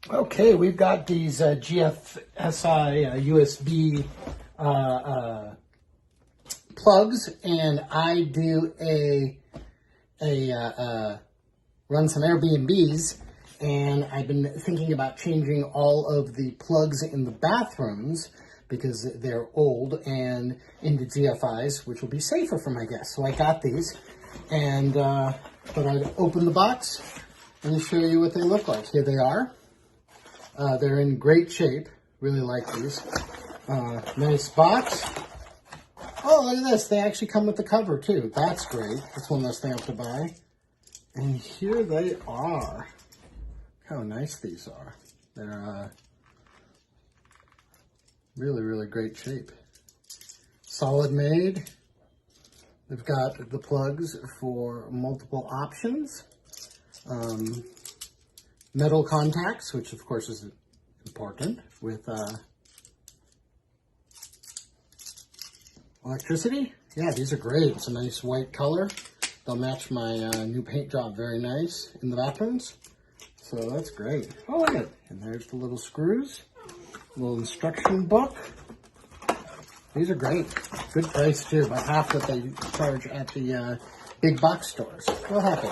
Okay, we've got these GFCI USB plugs, and I do run some Airbnbs, and I've been thinking about changing all of the plugs in the bathrooms because they're old and into GFIs, which will be safer for my guests. So I got these, and but I'd open the box and show you what they look like. Here they are. They're in great shape. Really like these. Nice box. Oh, look at this. They actually come with the cover, too. That's great. That's one less thing I have to buy. And here they are. Look how nice these are. They're really, really great shape. Solid made. They've got the plugs for multiple options. Metal contacts, which of course is important with electricity. Yeah, these are great. It's a nice white color. They'll match my new paint job very nice in the bathrooms. So that's great. Oh, look at it. And there's the little screws. Little instruction book. These are great. Good price too, about half what they charge at the big box stores. Real happy.